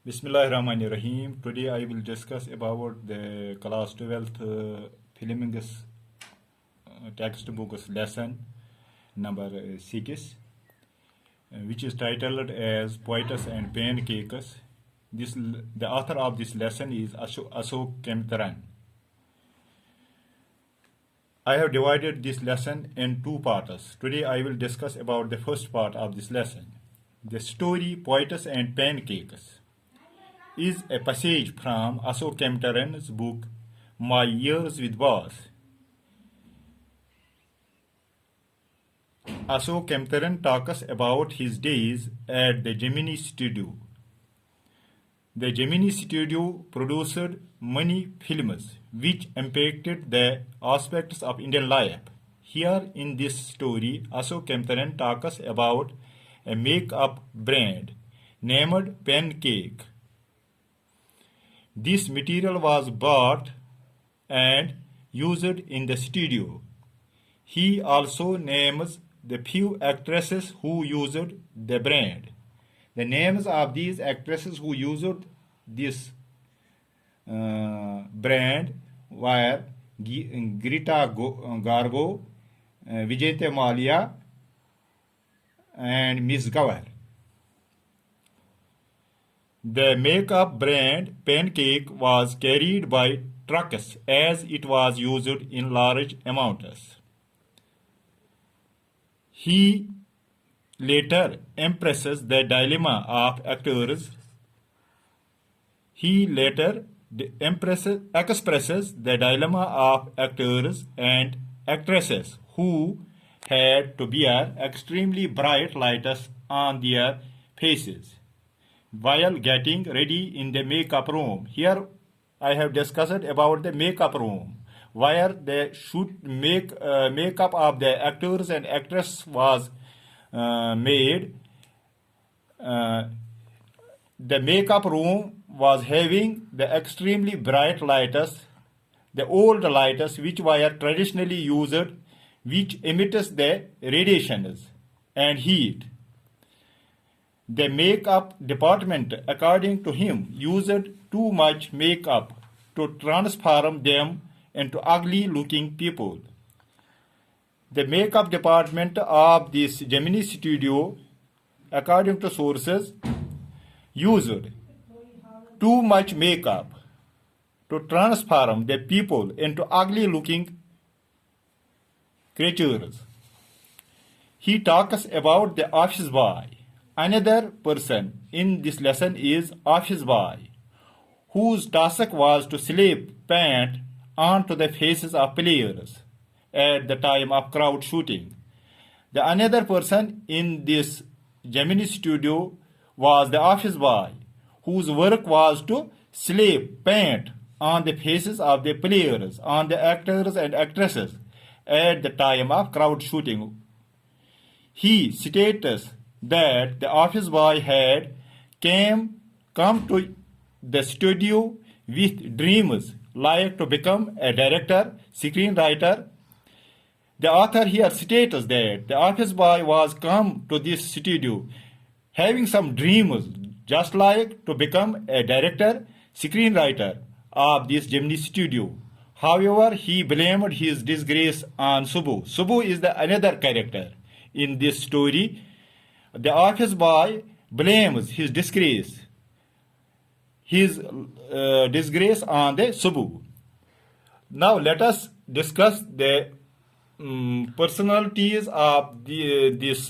Bismillahirrahmanirrahim. Today I will discuss about the class 12th filming's textbook's lesson number 6, which is titled as Poetess and Pancakes. The author of this lesson is Ashok Kemtaran. I have divided this lesson in two parts. Today I will discuss about the first part of this lesson. The story Poetess and Pancakes is a passage from Ashok Kemtaran's book My Years with Boss. Ashok Kemtaran talks about his days at the Gemini Studio. The Gemini Studio produced many films which impacted the aspects of Indian life. Here in this story, Ashok Kemtaran talks about a make-up brand named Pancake. This material was bought and used in the studio. He also names the few actresses who used the brand. The names of these actresses who used this brand were Greta Garbo, Vijayte Malia, and Miss Gawar. The makeup brand Pancake was carried by trucks as it was used in large amounts. He later expresses the dilemma of actors. Expresses the dilemma of actors and actresses who had to bear extremely bright lights on their faces while getting ready in the makeup room. Here I have discussed about the makeup room, where the makeup of the actors and actresses was made. The makeup room was having the extremely bright lights, the old lights which were traditionally used, which emits the radiations and heat. The makeup department, according to him, used too much makeup to transform them into ugly-looking people. The makeup department of this Gemini studio, according to sources, used too much makeup to transform the people into ugly-looking creatures. He talks about the office boy. Another person in this lesson is office boy, whose task was to slap paint onto the faces of players at the time of crowd shooting. The another person in this Gemini studio was the office boy, whose work was to slap paint on the faces of the players, on the actors and actresses at the time of crowd shooting. He states that the office boy had come to the studio with dreams like to become a director, screenwriter. The author here states that the office boy was come to this studio having some dreams just like to become a director, screenwriter of this Gemini studio. However, he blamed his disgrace on Subbu. Subbu is the another character in this story. The office boy blames his disgrace on the Subbu. Now let us discuss the personalities of this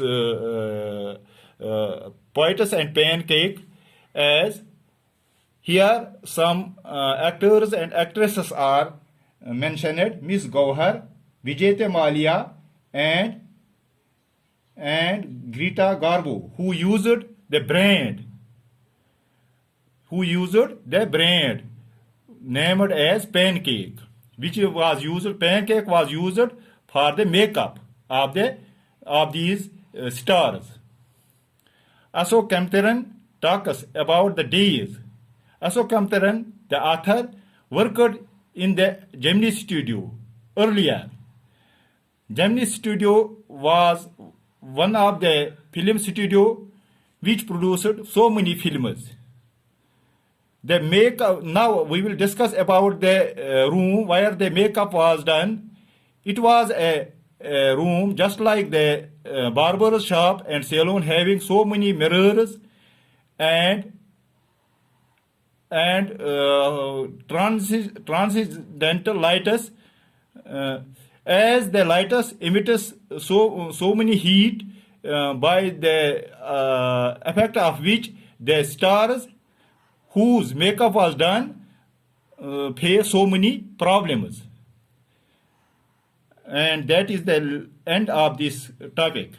Poetess and Pancake, as here some actors and actresses are mentioned: Miss Gauhar, Vijayte Malia, and Greta Garbo, who used the brand named as Pancake, Pancake was used for the makeup of these stars. Ashok Kemtaran talks about the days. Ashok Kemtaran, the author, worked in the Gemini studio earlier. Gemini studio was one of the film studio which produced so many films. The makeup. Now we will discuss about the room where the makeup was done. It was a room just like the barber's shop and salon, having so many mirrors and transcendental lights. As the lights emits so many heat, by the effect of which the stars whose makeup was done face so many problems. And that is the end of this topic.